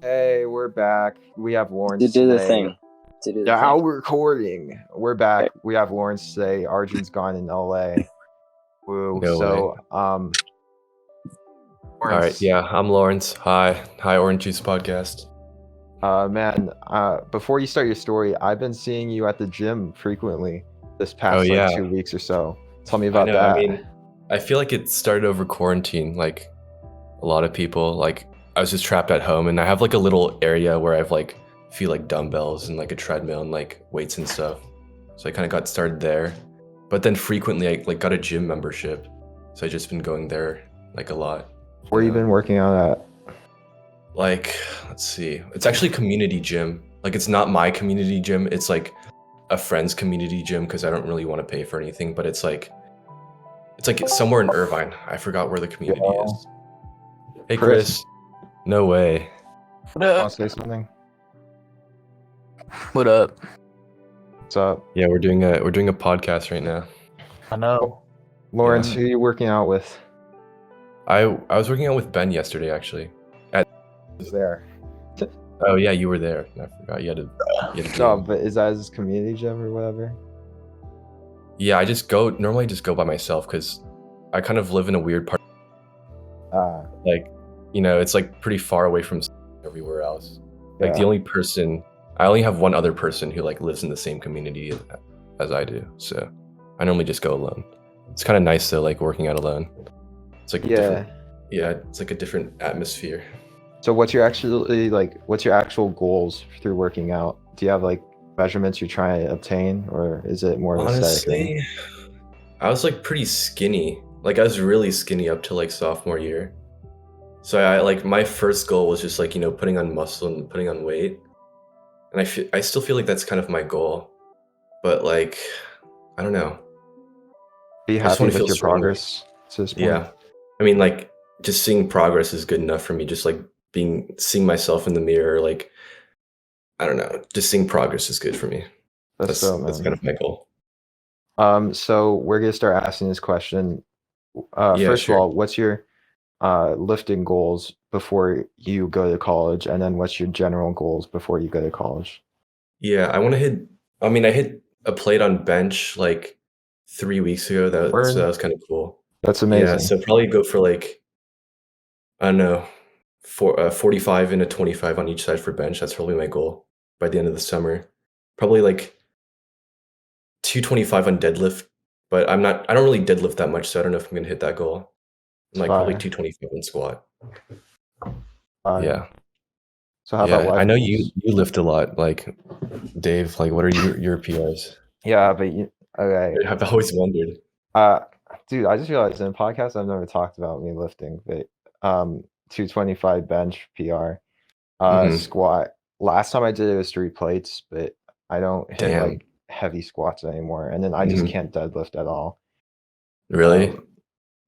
Hey, we're back. We have To Lawrence do the today. thing. To do the Now thing. we're recording. We're back. We have Lawrence today. Arjun's gone in LA. Woo. No way. Lawrence. All right, yeah, I'm Lawrence. Hi, Orange Juice Podcast. Before you start your story, I've been seeing you at the gym frequently this past yeah. 2 weeks or so. Tell me about I know, that. I mean, I feel like it started over quarantine. Like a lot of people, like I was just trapped at home, and I have like a little area where I've like a few like dumbbells and like a treadmill and like weights and stuff. So I kind of got started there, but then frequently I like got a gym membership, so I just been going there like a lot. Where you been working out at? Like, let's see. It's actually a community gym. Like, it's not my community gym. It's like a friend's community gym because I don't really want to pay for anything. But it's like somewhere in Irvine. I forgot where the community is. Hey, Chris. No way. What up? Want to say something? What up? What's up? Yeah, we're doing a podcast right now. I know. Lawrence, who are you working out with? I was working out with Ben yesterday, actually. Was there? Oh yeah, you were there. I forgot. You had to No, but is that his community gym or whatever? Yeah, normally just go by myself because I kind of live in a weird part. Like, it's like pretty far away from everywhere else. Like I only have one other person who like lives in the same community as I do. So I normally just go alone. It's kind of nice though, like working out alone. It's like it's like a different atmosphere. So what's your actual goals through working out? Do you have like measurements you're trying to obtain, or is it more of an aesthetic thing? Honestly, I was like pretty skinny. Like I was really skinny up to like sophomore year. So I like my first goal was just like, putting on muscle and putting on weight. And I still feel like that's kind of my goal. But like, I don't know. Be happy with your progress to this point? Yeah. I mean, like just seeing progress is good enough for me. Just like seeing myself in the mirror, like, I don't know, just seeing progress is good for me. That's kind of my goal. So we're gonna start asking this question. First of all, what's your lifting goals before you go to college, and then what's your general goals before you go to college? Yeah, I hit a plate on bench like 3 weeks ago. So that was kind of cool. That's amazing. Yeah, so probably go for like, I don't know, 45 and a 25 on each side for bench. That's probably my goal by the end of the summer. Probably like 225 on deadlift, but I don't really deadlift that much, so I don't know if I'm gonna hit that goal. Like probably 225 on squat. Yeah. So how about I know you lift a lot, like Dave. Like, what are your PRs? Yeah, but okay. I've always wondered. Dude, I just realized in a podcast I've never talked about me lifting, but 225 bench PR, squat. Last time I did it was 3 plates, but I don't hit like heavy squats anymore, and then I just can't deadlift at all. Really?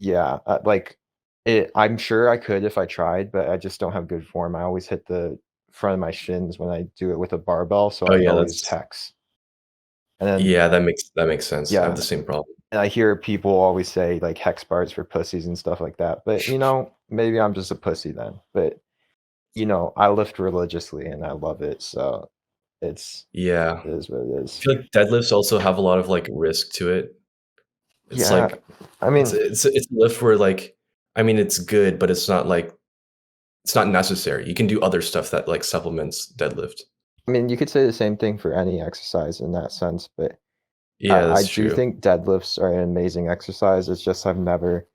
Yeah, I'm sure I could if I tried, but I just don't have good form. I always hit the front of my shins when I do it with a barbell, so I always hex. And then, yeah, that makes sense. Yeah. I have the same problem. And I hear people always say like hex bars for pussies and stuff like that, but maybe I'm just a pussy then. But I lift religiously and I love it, so it is what it is. I feel like deadlifts also have a lot of like risk to it. It's like, I mean, it's a lift where like, I mean, it's good, but it's not necessary. You can do other stuff that like supplements deadlift. I mean, you could say the same thing for any exercise in that sense, but yeah, I do think deadlifts are an amazing exercise. It's just I've never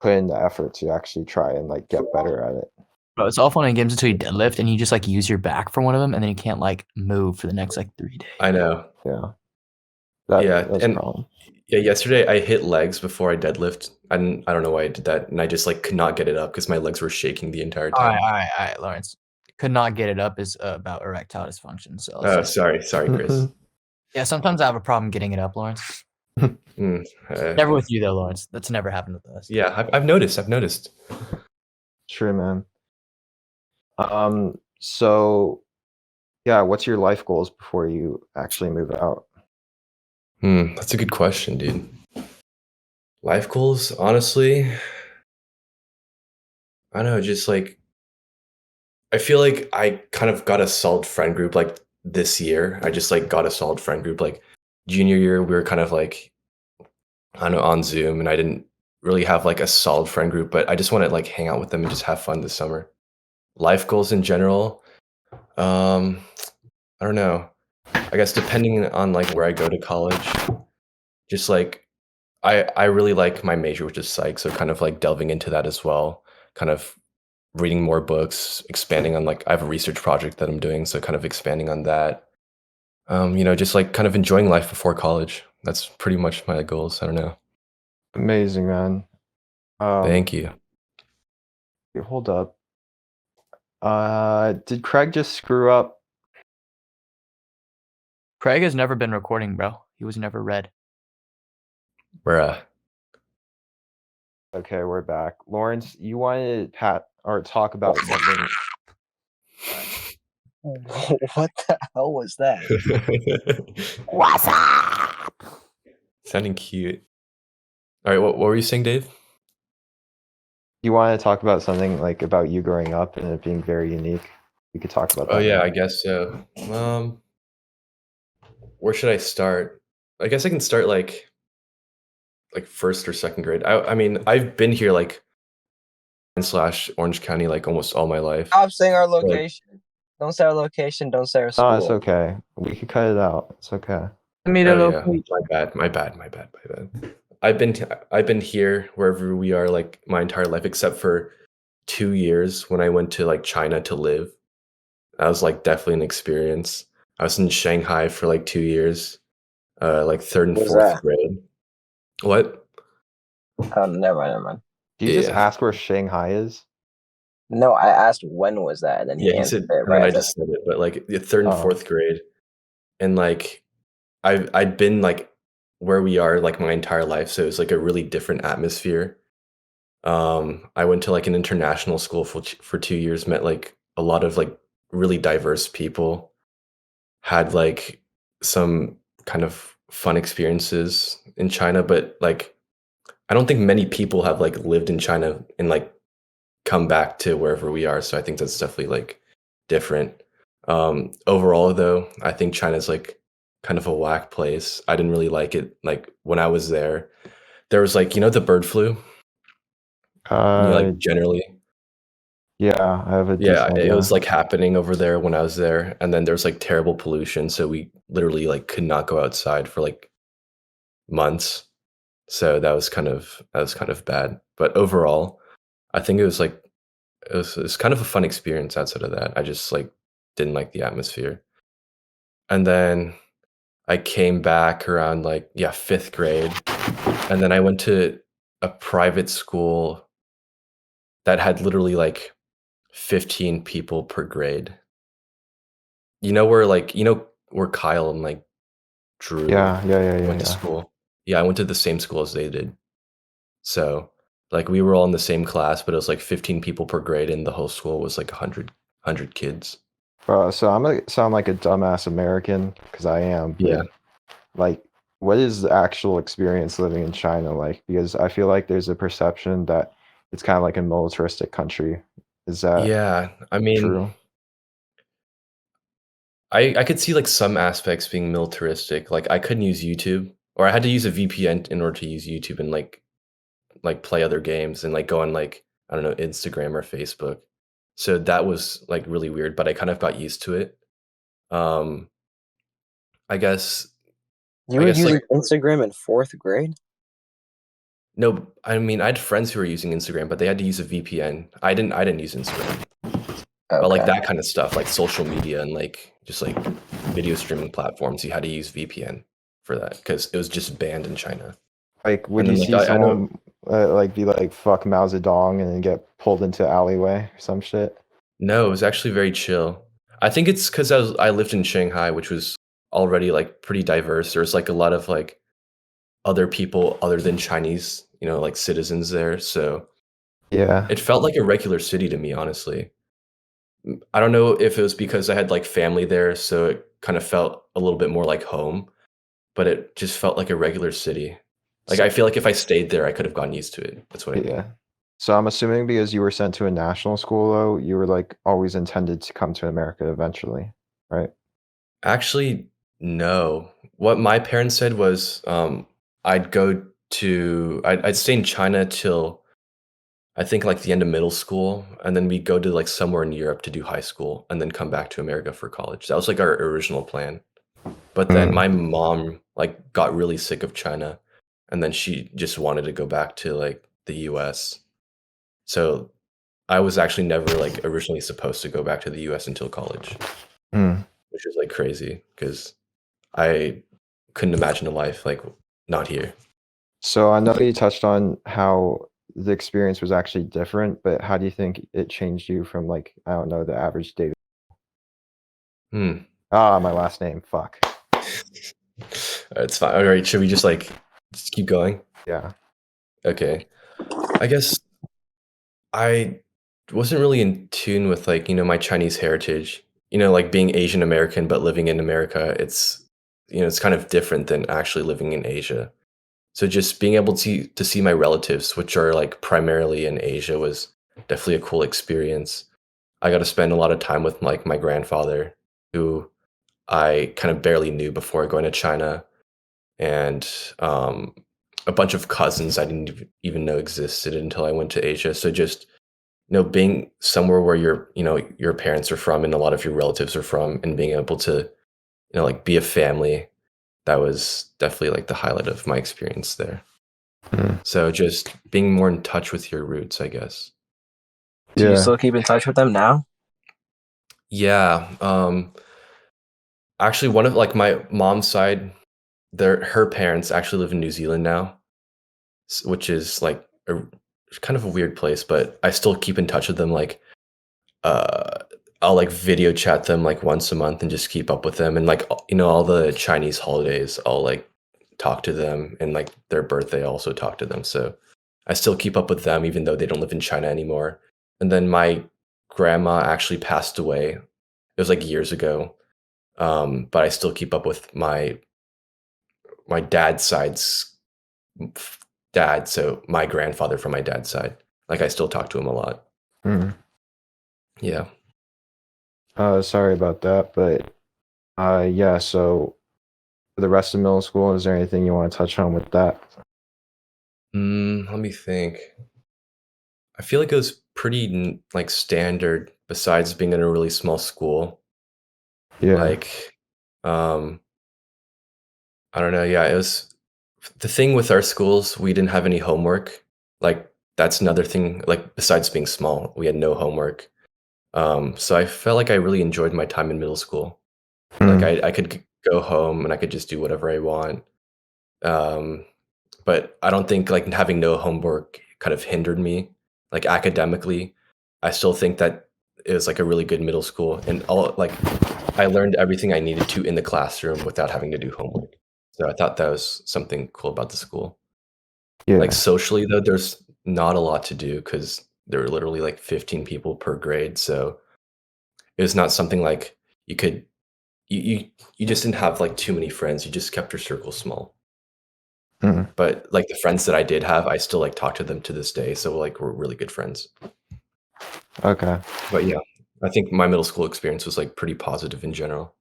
put in the effort to actually try and like get better at it. Bro, it's all fun and games until you deadlift and you just like use your back for one of them, and then you can't like move for the next like 3 days. I know. Yeah. That's a problem. Yeah, yesterday I hit legs before I deadlift. I don't know why I did that, and I just like could not get it up because my legs were shaking the entire time. All right, Lawrence. Could not get it up is about erectile dysfunction. So sorry, Chris. Yeah, sometimes I have a problem getting it up, Lawrence. Never with you though, Lawrence. That's never happened with us. Yeah, I've noticed. True, man. So yeah, what's your life goals before you actually move out? That's a good question, dude. Life goals, honestly, I don't know, just like I feel like I kind of got a solid friend group like this year. I just like got a solid friend group. Like junior year, we were kind of like I don't know on Zoom, and I didn't really have like a solid friend group. But I just want to like hang out with them and just have fun this summer. Life goals in general. Um, I don't know. I guess depending on like where I go to college, just like I really like my major, which is psych. So kind of like delving into that as well. Kind of reading more books, expanding on like I have a research project that I'm doing, so kind of expanding on that. Just like kind of enjoying life before college. That's pretty much my goals. I don't know. Amazing, man. Thank you. Hold up. Did Craig just screw up? Craig has never been recording, bro. He was never read. Bruh. Okay, we're back. Lawrence, you wanted to talk about something. What the hell was that? What's up? Sounding cute. All right, what were you saying, Dave? You want to talk about something like about you growing up and it being very unique? We could talk about that. Oh yeah, I guess so. Where should I start? I guess I can start like first or second grade. I mean, I've been here like / Orange County like almost all my life. Stop saying our location. Don't say our location. Don't say our school. No, it's okay. We could cut it out. It's okay. Yeah, my bad. I've been here wherever we are like my entire life except for 2 years when I went to like China to live. That was like definitely an experience. I was in Shanghai for like 2 years, like third and fourth grade. What? Oh, never mind. Did you just ask where Shanghai is? No, I asked when was that, and then he said, it, right? And I just said it, but like the third and fourth grade, and like I'd been like where we are like my entire life, so it was like a really different atmosphere. I went to like an international school for 2 years, met like a lot of like really diverse people, had like some kind of fun experiences in China, but like I don't think many people have like lived in China and like come back to wherever we are. So I think that's definitely like different. Overall though, I think China's like kind of a whack place. I didn't really like it. Like when I was there was like, the bird flu. Like generally. Yeah, I have a Yeah, it was like happening over there when I was there. And then there's like terrible pollution. So we literally like could not go outside for like months. So that was kind of bad. But overall, I think it was like it was kind of a fun experience outside of that. I just like didn't like the atmosphere. And then I came back around like 5th grade, and then I went to a private school that had literally like 15 people per grade. Where Kyle and like Drew went to school. Yeah, I went to the same school as they did. So like we were all in the same class, but it was like 15 people per grade, and the whole school was like 100 kids. Bro, so I'm gonna sound like a dumbass American because I am. Yeah. Like, what is the actual experience living in China like? Because I feel like there's a perception that it's kind of like a militaristic country. Is that I mean, true? I could see like some aspects being militaristic. Like I couldn't use YouTube, or I had to use a VPN in order to use YouTube and like play other games and like go on like I don't know Instagram or Facebook. So that was like really weird, but I kind of got used to it. I guess you were using Instagram in 4th grade? No, I mean I had friends who were using Instagram, but they had to use a VPN. I didn't use Instagram. Okay. But like that kind of stuff, like social media and like just like video streaming platforms, you had to use VPN for that because it was just banned in China. Like, would you see someone like be like "fuck Mao Zedong" and then get pulled into alleyway or some shit? No, it was actually very chill. I think it's because I lived in Shanghai, which was already like pretty diverse. There's like a lot of like other people other than Chinese, like citizens there. So yeah, it felt like a regular city to me, honestly. I don't know if it was because I had like family there, so it kind of felt a little bit more like home, but it just felt like a regular city. Like I feel like if I stayed there, I could have gotten used to it. That's what I mean. So I'm assuming because you were sent to a national school, though, you were like always intended to come to America eventually, right? Actually, no. What my parents said was I'd go to I'd stay in China till I think like the end of middle school, and then we'd go to like somewhere in Europe to do high school, and then come back to America for college. That was like our original plan. But then my mom like got really sick of China, and then she just wanted to go back to like the US. So I was actually never like originally supposed to go back to the US until college, Mm. which is like crazy because I couldn't imagine a life like not here. So I know you touched on how the experience was actually different, but how do you think it changed you from like, I don't know, the average David? Hmm. Ah, my last name. Fuck. It's fine. All right, should we just like just keep going? Yeah. Okay. I guess I wasn't really in tune with like, my Chinese heritage. Like being Asian American but living in America, it's kind of different than actually living in Asia. So just being able to see my relatives, which are like primarily in Asia, was definitely a cool experience. I got to spend a lot of time with like my grandfather, who I kind of barely knew before going to China, and a bunch of cousins I didn't even know existed until I went to Asia. So just being somewhere where your parents are from and a lot of your relatives are from, and being able to like be a family, that was definitely like the highlight of my experience there. Mm. So just being more in touch with your roots, I guess. Do you Yeah. still keep in touch with them now? Yeah. Actually, one of like my mom's side, her parents actually live in New Zealand now, which is like kind of a weird place, but I still keep in touch with them. Like, uh, I'll like video chat them like once a month and just keep up with them. And like, all the Chinese holidays, I'll like talk to them, and like their birthday, I also talk to them. So I still keep up with them, even though they don't live in China anymore. And then my grandma actually passed away. It was like years ago. But I still keep up with my dad's side's dad, so my grandfather from my dad's side. Like I still talk to him a lot. Mm. Yeah. Sorry about that, but yeah, so for the rest of middle school, is there anything you want to touch on with that? Let me think. I feel like it was pretty like standard besides being in a really small school. Yeah. Like, um, I don't know. Yeah, it was the thing with our schools, we didn't have any homework. Like that's another thing, like besides being small, we had no homework. So I felt like I really enjoyed my time in middle school. Like Mm. I could go home and I could just do whatever I want. Um, but I don't think like having no homework kind of hindered me, like academically. I still think that it was like a really good middle school, and all like I learned everything I needed to in the classroom without having to do homework. So I thought that was something cool about the school. Like Yeah. socially though, there's not a lot to do because there were literally like 15 people per grade. So it was not something like you could you just didn't have like too many friends. You just kept your circle small. Mm. But like the friends that I did have, I still like talk to them to this day. So like we're really good friends. Okay. But yeah, I think my middle school experience was like pretty positive in general.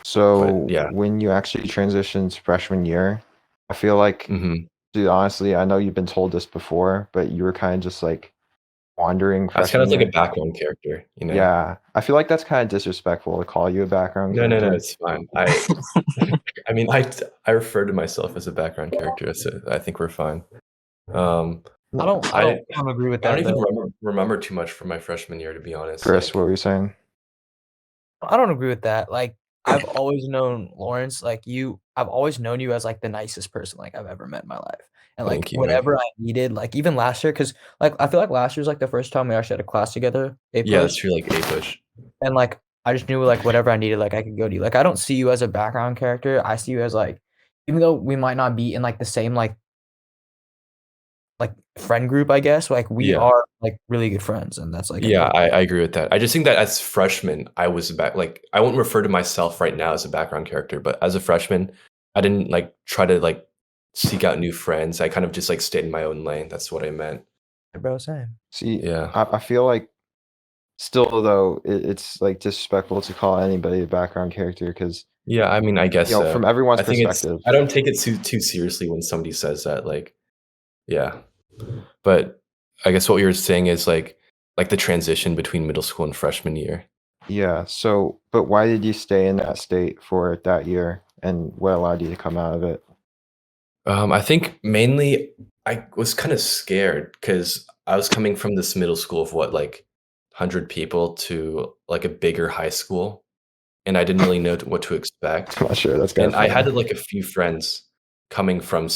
So yeah. when you actually transitioned to freshman year, I feel like, hmm dude, honestly, I know you've been told this before, but you were kind of just like wandering I was kind freshman of like a year. background character, you know? Yeah, I feel like that's kind of disrespectful to call you a background No, character. it's fine. I mean, I refer to myself as a background character, so I think we're fine. I don't agree with I that. don't even though. remember too much from my freshman year, to be honest. Chris, Like, what were you saying? I don't agree with that. Like I've always known Lawrence, like I've always known you as like the nicest person like I've ever met in my life. And like thank you, man. whatever I needed, like even last year, because like I feel like last year was like the first time we actually had a class together, A Yeah, push. that's true. Like A push. And like I just knew like whatever I needed, like I could go to you. Like I don't see you as a background character. I see you as like, even though we might not be in like the same like friend group, I guess, like we Yeah. are like really good friends, and that's like Yeah, I agree with that. I just think that as freshmen, I was like I won't refer to myself right now as a background character, but as a freshman, I didn't like try to like seek out new friends. I kind of just like stayed in my own lane. That's what I meant. bro, same. See, Yeah. I feel like still though it's like disrespectful to call anybody a background character because Yeah, I mean, I guess you know so. from everyone's I think perspective. I don't take it too seriously when somebody says that, like, yeah. But I guess what you were saying is like the transition between middle school and freshman year. Yeah. So, but why did you stay in that state for that year, and what allowed you to come out of it? I think mainly I was kind of scared because I was coming from this middle school of what, like 100 people to like a bigger high school, and I didn't really know what to expect. I'm not sure that's And gonna I had funny. like a few friends coming from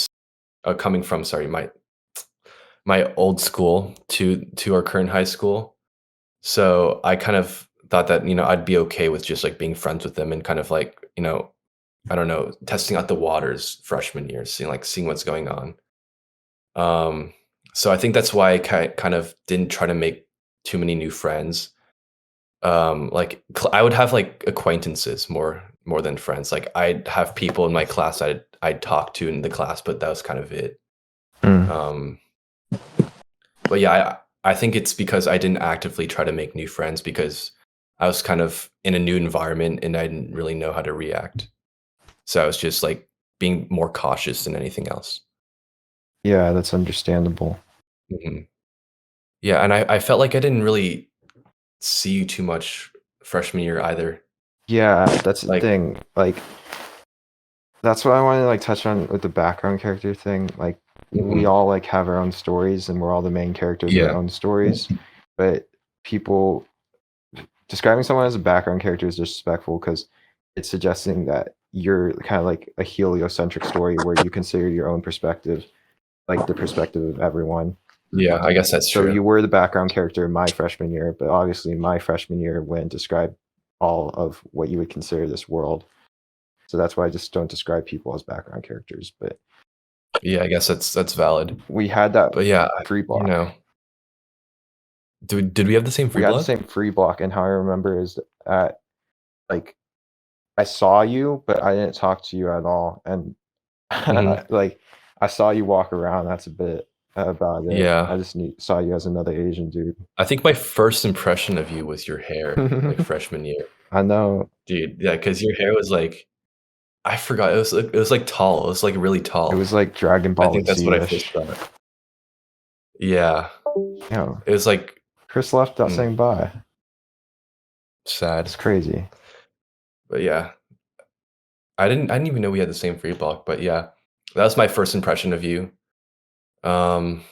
sorry my old school to our current high school. So I kind of thought that I'd be okay with just like being friends with them and kind of like I don't know, testing out the waters freshman year, seeing what's going on. Um, so I think that's why I kind of didn't try to make too many new friends. Like I would have like acquaintances more than friends. Like I'd have people in my class I'd talk to in the class, but that was kind of it. Mm. But yeah, I think it's because I didn't actively try to make new friends because I was kind of in a new environment and I didn't really know how to react. So I was just like being more cautious than anything else. Yeah, that's understandable. hmm Yeah, and I felt like I didn't really see you too much freshman year either. Yeah, that's the Like, thing. Like, that's what I want to like touch on with the background character thing. Like, we mhm, all like have our own stories, and we're all the main characters of our yeah, own stories. But people describing someone as a background character is disrespectful because it's suggesting that you're kind of like a heliocentric story where you consider your own perspective like the perspective of everyone. yeah, I guess that's So true. you were the background character in my freshman year, but obviously my freshman year wouldn't describe all of what you would consider this world. So that's why I just don't describe people as background characters. But Yeah, I guess that's valid. we had that But yeah, free you block. know, did we have the same We free had the block? same free block, and how I remember is at like I saw you, but I didn't talk to you at all, and hmm like I saw you walk around. That's a bit about it. I Yeah, just saw you as another Asian dude. I think my first impression of you was your hair, like freshman year, I know dude. Yeah, because your hair was like I forgot it was like tall. It was like really it tall. was like Dragon I Ball think that's what I first Z-ish. thought. Yeah, You know, it was like Chris left without mm, saying bye. sad, It's crazy. but yeah, I didn't even know we had the same free block. But yeah, that was my first impression of you. Um,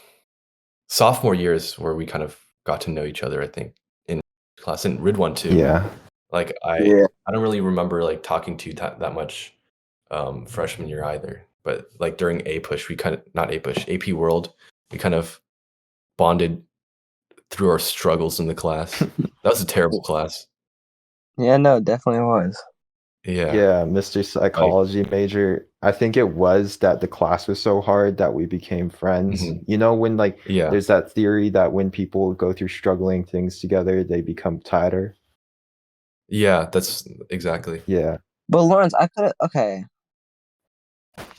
Sophomore years where we kind of got to know each other. I think in class in Rid one too. Yeah. Like Yeah. I don't really remember like talking to you that much freshman year either. But like during A push, we kind of not A push AP World, we kind of bonded through our struggles in the class. That was a terrible class. Yeah, no, it definitely was. Yeah. Yeah, Mr. Like Psychology major. I think it was that the class was so hard that we became friends. mhm. You know, when like Yeah. there's that theory that when people go through struggling things together, they become tighter. Yeah, that's exactly. Yeah. But Lawrence, okay.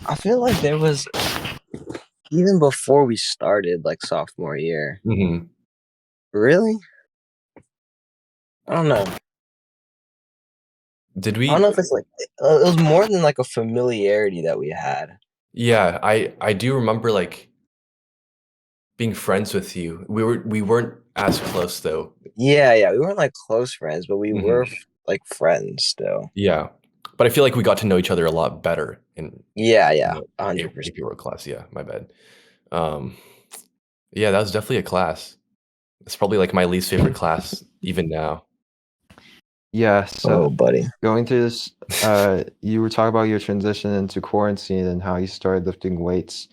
I feel like there was even before we started, like sophomore year. hmm Really? I don't know. Did I don't know we if it's like it was more than like a familiarity that we had. Yeah, I do remember like being friends with you. We weren't as close though. Yeah, we weren't like close friends, but we hmm were like friends still. Yeah. But I feel like we got to know each other a lot better in Yeah, you know, 100%. AP World class. Yeah, my bad. Um, yeah, that was definitely a class. It's probably like my least favorite class even now. Yeah. Oh, So buddy. going through this, you were talking about your transition into quarantine and how you started lifting weights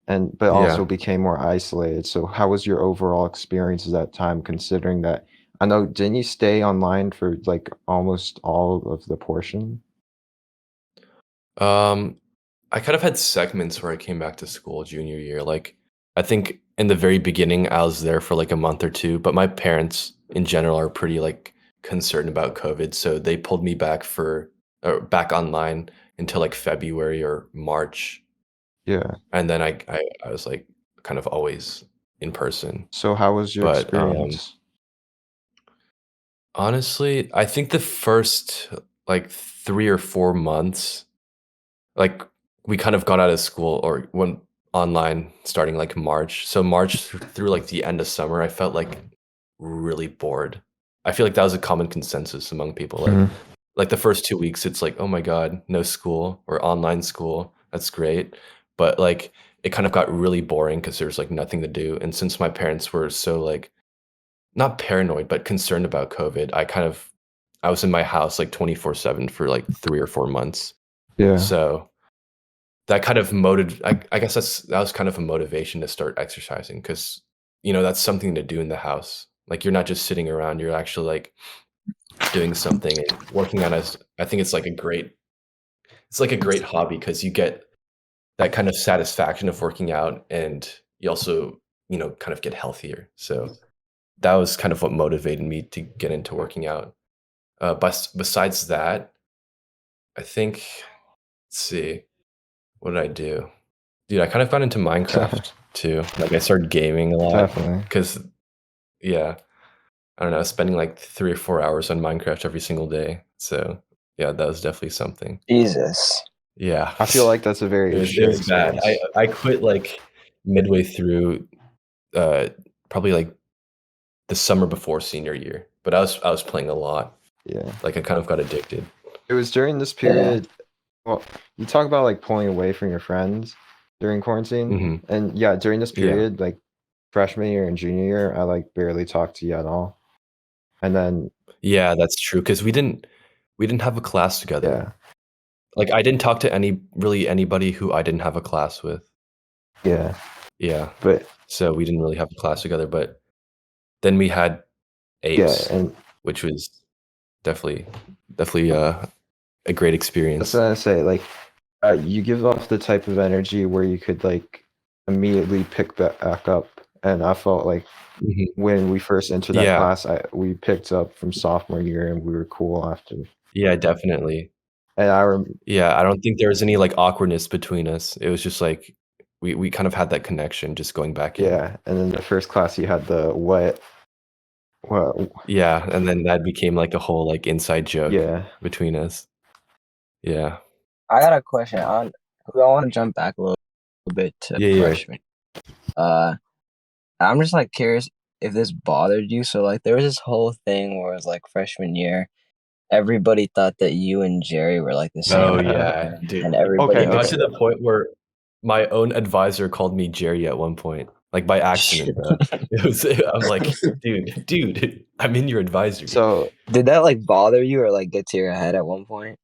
but also Yeah. became more isolated. So how was your overall experience at that time, considering that I know didn't you stay online for like almost all of the portion? Um, I kind of had segments where I came back to school junior year. Like I think in the very beginning I was there for like a month or two, but my parents in general are pretty like concerned about COVID, so they pulled me back online until like February or March. Yeah. And then I was like kind of always in person. So how was your But experience? honestly, I think the first like 3 or 4 months, like we kind of got out of school or went online starting like March. So March through like the end of summer, I felt like really bored. I feel like that was a common consensus among people. Like the first 2 weeks, it's like, oh my God, no school or online school. That's great. But like it kind of got really boring because there's like nothing to do. And since my parents were so like not paranoid, but concerned about COVID, I was in my house like 24/7 for like 3 or 4 months. Yeah. So that kind of I guess that was kind of a motivation to start exercising because that's something to do in the house. Like you're not just sitting around, you're actually like doing something and working on us. I think it's like a great hobby because you get that kind of satisfaction of working out and you also, kind of get healthier. So that was kind of what motivated me to get into working out. But besides that, I think, let's see, what did I do? Dude, I kind of got into Minecraft too. Like I started gaming a lot Definitely. because, yeah, I don't know, spending like 3 or 4 hours on Minecraft every single day. So yeah, that was definitely something. Jesus. Yeah, I feel like that's a very it shit was bad. experience. I quit like midway through, probably like the summer before senior year. But I was playing a lot. Yeah. Like I kind of got addicted. It was during this period. Well, you talk about like pulling away from your friends during quarantine, Mhm. and yeah, during this Yeah. period, like freshman year and junior year, I like barely talked to you at all. And then Yeah, that's true because we didn't have a class together. yeah, Like I didn't talk to anybody who I didn't have a class with. yeah, Yeah. but So we didn't really have a class together, but then we had yeah, apes, and which was definitely a great that's experience. what I say. Like, you give off the type of energy where you could like immediately pick back up, and I felt like Mhm. when we first entered that Yeah. class, we picked up from sophomore year, and we were cool after. Yeah, definitely. And Yeah, I don't think there was any like awkwardness between us. It was just like we kind of had that connection just going back in. yeah, and then the first class you had the what? Yeah, and then that became like a whole like inside joke Yeah, between us. Yeah. I got a question. I want to jump back a little bit to Yeah, yeah. freshman. I'm just like curious if this bothered you. So like there was this whole thing where it was like freshman year, everybody thought that you and Jerry were like the same Oh person, yeah, dude. and everybody It got okay. to the point where my own advisor called me Jerry at one point, like by accident, bro. I'm like, dude, I'm in your advisory. So Did that like bother you or like get to your head at one point?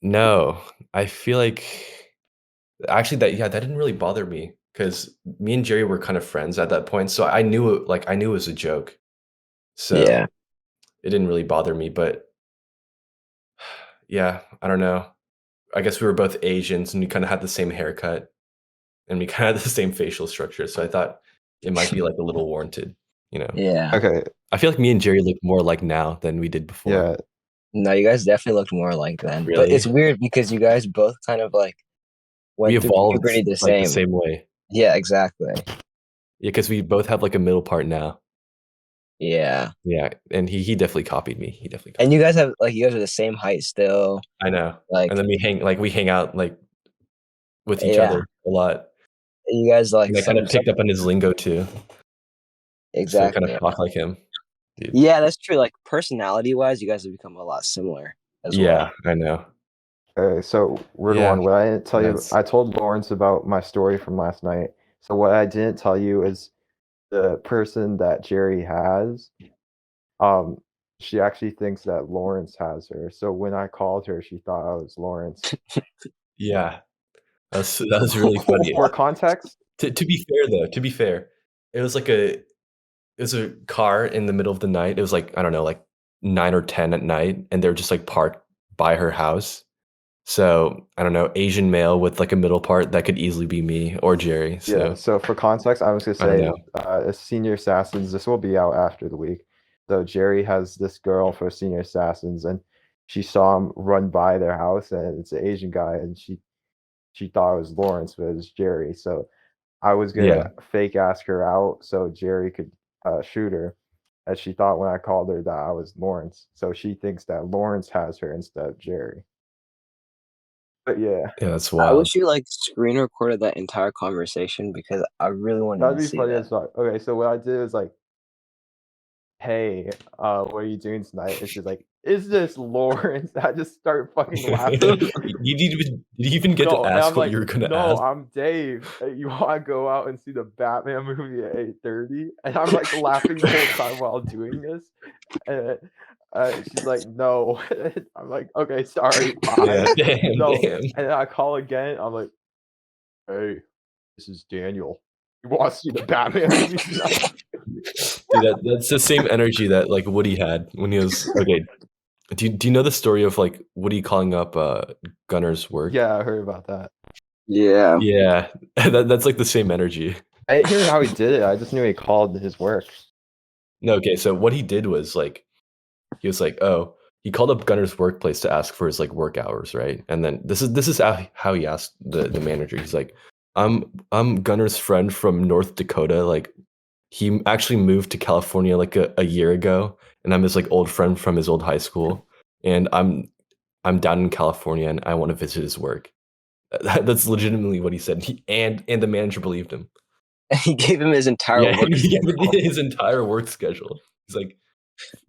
No, I feel like actually that didn't really bother me because me and Jerry were kind of friends at that point, so I knew it was a joke. So Yeah. it didn't really bother me, but yeah, I don't know. I guess we were both Asians and we kind of had the same haircut and we kind of had the same facial structure, so I thought it might be like a little warranted, you know. Yeah. okay, I feel like me and Jerry look more like now than we did before. yeah, No, you guys definitely looked more like then. But Really? it's weird because you guys both kind of like We went through evolved puberty the like the same. same way. Yeah, exactly. Yeah, because we both have like a middle part now. Yeah. Yeah, and he definitely copied me. He definitely And copied you me. guys have like you guys are the same height still. I know. Like And then we hang out like with each yeah. other a lot. You guys like And I kind of picked up on his lingo too. So I kind exactly. of talk like him. Dude. Yeah, that's true. Like personality wise, you guys have become a lot similar as well. Yeah, I know. so we're Yeah, going. What I didn't tell you, that's I told Lawrence about my story from last night. So what I didn't tell you is the person that Jerry has. She actually thinks that Lawrence has her. So when I called her, she thought I was Lawrence. yeah. That was really funny. For context, To be fair though, to be fair, it was like it was a car in the middle of the night. It was like, I don't know, like 9 or 10 at night, and they were just like parked by her house. So I don't know, Asian male with like a middle part that could easily be me or Jerry. So yeah. So for context, I was gonna I don't say, know. Senior Assassins. This will be out after the week. So Jerry has this girl for Senior Assassins, and she saw him run by their house, and it's an Asian guy, and she thought it was Lawrence, but it was Jerry. So I was gonna fake ask her out so Jerry could shoot her, as she thought when I called her that I was Lawrence. So she thinks that Lawrence has her instead of Jerry. But yeah, that's I wild. wish you like screen recorded that entire conversation because I really wanted that'd to be see funny that. as fuck. Okay, so what I did was like, hey, what are you doing tonight? And she's like, is this Lawrence? I just started fucking laughing. Did you even get to and ask I'm what like, you were gonna no, ask? I'm Dave. You want to go out and see the Batman movie at 8:30? And I'm like laughing the whole time while doing this. And she's like, no. I'm like, okay, sorry, bye. Damn. And then I call again. I'm like, hey, this is Daniel. You want to see the Batman movie tonight? Dude, that's the same energy that like Woody had when he was okay. Do you know the story of like Woody calling up Gunner's work? Yeah, I heard about that. Yeah. Yeah, that's like the same energy. I didn't hear how he did it. I just knew he called his work. No, okay, so what he did was like he was like, oh, he called up Gunner's workplace to ask for his like work hours, right? And then this is how he asked the manager. He's like, I'm Gunner's friend from North Dakota. Like he actually moved to California like a year ago, and I'm his like old friend from his old high school, and I'm down in California and I want to visit his work. That's legitimately what he said. And the manager believed him. He gave him his entire work he gave schedule. his entire work schedule. He's like,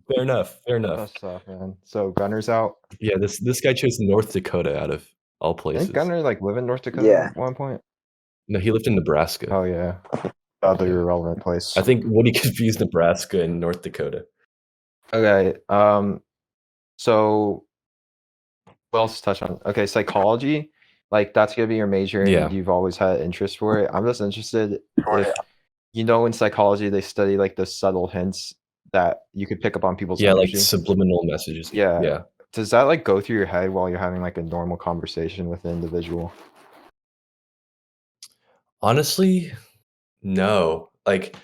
fair enough. That's tough, man. So Gunner's out. Yeah, this guy chose North Dakota out of all places. Didn't Gunner like live in North Dakota at one point? No, he lived in Nebraska. Oh yeah, other irrelevant place. I think Woody confused Nebraska and North Dakota. Okay. So what else to touch on? Okay, psychology. Like that's gonna be your major, and you've always had interest for it. I'm just interested if in psychology they study like the subtle hints that you could pick up on people's energy. Like subliminal messages. Yeah. Does that like go through your head while you're having like a normal conversation with an individual? Honestly, no. Like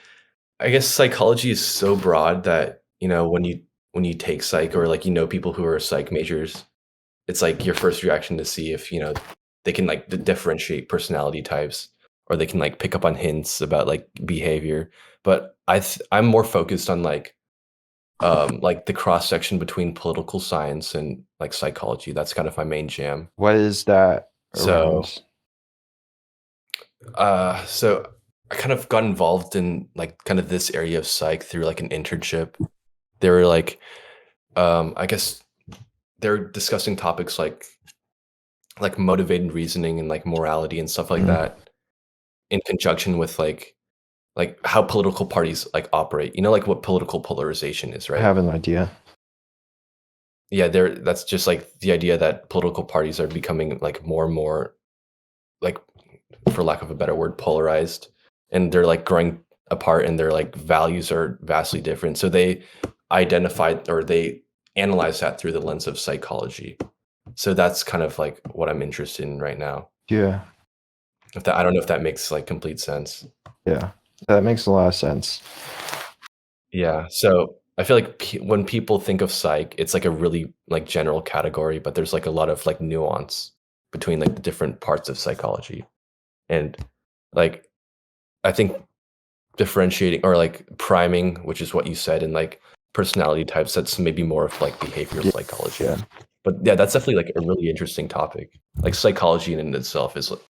I guess psychology is so broad that, when you take psych or like people who are psych majors, it's like your first reaction to see if, they can like differentiate personality types or they can like pick up on hints about like behavior. But I'm more focused on like the cross section between political science and like psychology. That's kind of my main jam. What is that around? So I kind of got involved in like kind of this area of psych through like an internship. They were like, I guess they're discussing topics like motivated reasoning and like morality and stuff like that in conjunction with like how political parties like operate. Like what political polarization is, right? I have an idea. Yeah, that's just like the idea that political parties are becoming like more and more like, for lack of a better word, polarized, and they're like growing apart and their like values are vastly different. So they identified or they analyze that through the lens of psychology. So that's kind of like what I'm interested in right now. Yeah. I don't know if that makes like complete sense. Yeah, that makes a lot of sense. Yeah. So I feel like when people think of psych, it's like a really like general category, but there's like a lot of like nuance between like the different parts of psychology. And like, I think differentiating or like priming, which is what you said, and like personality types, that's maybe more of like behavioral psychology. Yeah. But yeah, that's definitely like a really interesting topic. Like psychology in itself is like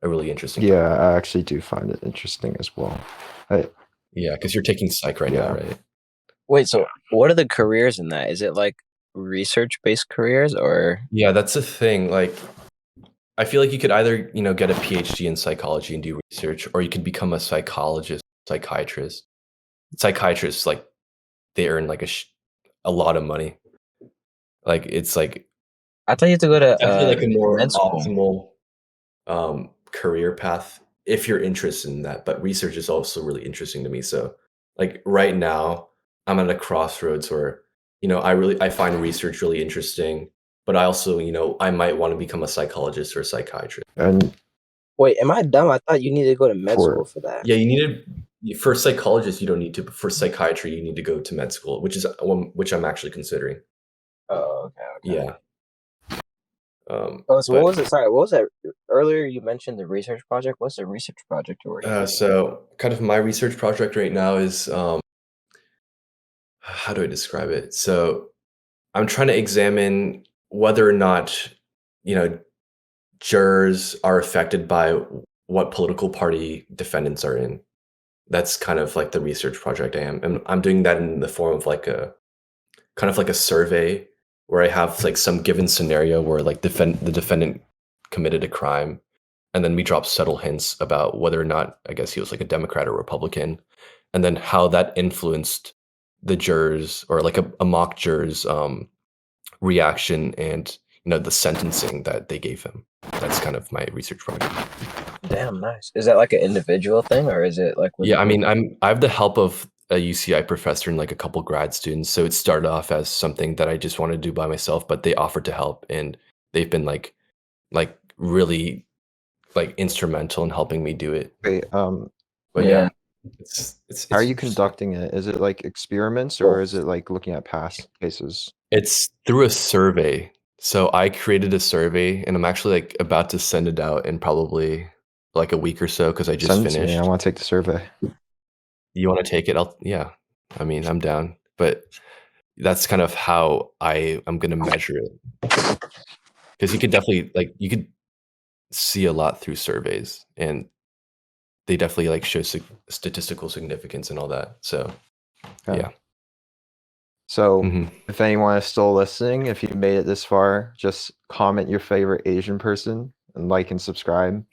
a really interesting topic. I actually do find it interesting as well. Yeah, because you're taking psych right now, right? Wait, so what are the careers in that? Is it like research-based careers or? Yeah, that's the thing. Like, I feel like you could either, get a PhD in psychology and do research, or you could become a psychologist, psychiatrist. Psychiatrists, like, they earn like a lot of money. Like, it's like, I thought you had to go to definitely like a more med school. optimal career path if you're interested in that. But research is also really interesting to me. So, like right now, I'm at a crossroads where, I find research really interesting, but I also, I might want to become a psychologist or a psychiatrist. And wait, am I dumb? I thought you needed to go to med school for that. Yeah, for psychologists, you don't need to, but for psychiatry, you need to go to med school, which I'm actually considering. Oh, okay. Yeah. Oh, so what was it? Sorry, what was that? Earlier you mentioned the research project. What's the research project you're working on? So kind of my research project right now is how do I describe it? So I'm trying to examine whether or not, you know, jurors are affected by what political party defendants are in. That's kind of like the research project I am. And I'm doing that in the form of like a kind of like a survey where I have like some given scenario where like the defendant committed a crime, and then we drop subtle hints about whether or not I guess he was like a Democrat or Republican, and then how that influenced the jurors or like a mock jurors reaction and the sentencing that they gave him. That's kind of my research project. Damn, nice. Is that like an individual thing, or is it like with Yeah, I mean, I have the help of a UCI professor and like a couple grad students. So it started off as something that I just wanted to do by myself, but they offered to help, and they've been like really like instrumental in helping me do it. Wait, But Yeah. it's how are you conducting it? Is it like experiments or is it like looking at past cases? It's through a survey. So I created a survey, and I'm actually like about to send it out in probably like a week or so because I just Send it to me. finished. I want to take the survey. You want to take it? Yeah. I mean, I'm down. But that's kind of how I'm going to measure it. Because you could definitely you could see a lot through surveys, and they definitely like show statistical significance and all that. So Okay. yeah. So Mhm. if anyone is still listening, if you made it this far, just comment your favorite Asian person and like and subscribe.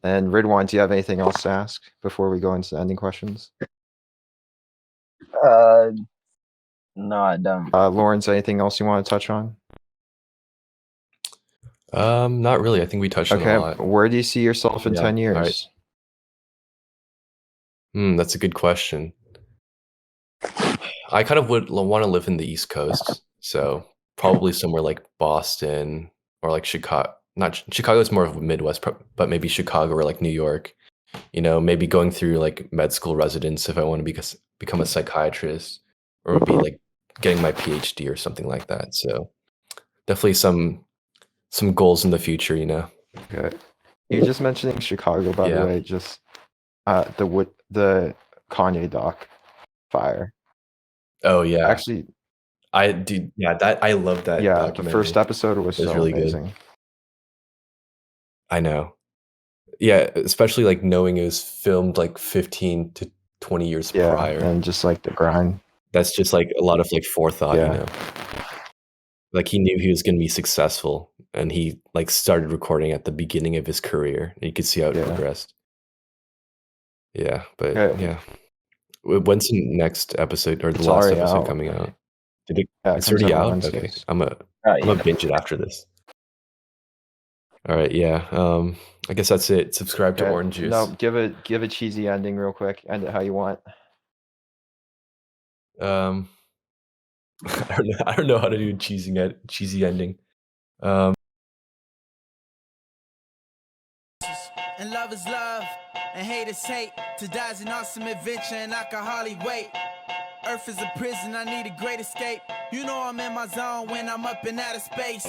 And Ridwan, do you have anything else to ask before we go into ending questions? No, I don't. Lawrence, anything else you want to touch on? Not really. I think we touched on a lot. Okay, where do you see yourself in Yeah, 10 all years? right. That's a good question. I kind of would want to live in the East Coast, so probably somewhere like Boston or like Chicago. Not Chicago is more of a Midwest, but maybe Chicago or like New York. Maybe going through like med school residence if I want to become a psychiatrist, or be like getting my PhD or something like that. So definitely some goals in the future. Okay. You're just mentioning Chicago, by the Yeah. way, just the Kanye doc fire. Oh yeah. Actually, I love that yeah, the documentary. first episode was It was so really good. amazing. I know. Yeah, especially like knowing it was filmed like 15 to 20 years Yeah, prior. and just like the grind. That's just like a lot of like forethought, Yeah. Like he knew he was going to be successful, and he like started recording at the beginning of his career, and you could see how it Yeah. progressed. Yeah, but Okay. yeah. When's the next episode or the It's last already episode out. coming out? Yeah, It's comes already out on out? Okay. Wednesdays. I'm gonna binge it after this. All right, yeah. I guess that's it. Subscribe to Okay, Orange Juice. No, give a cheesy ending real quick. End it how you want. I don't know how to do a cheesy ending. And love is love, and hate is hate. To die is an awesome adventure, and I can hardly wait. Earth is a prison, I need a great escape. You know I'm in my zone when I'm up in outer space.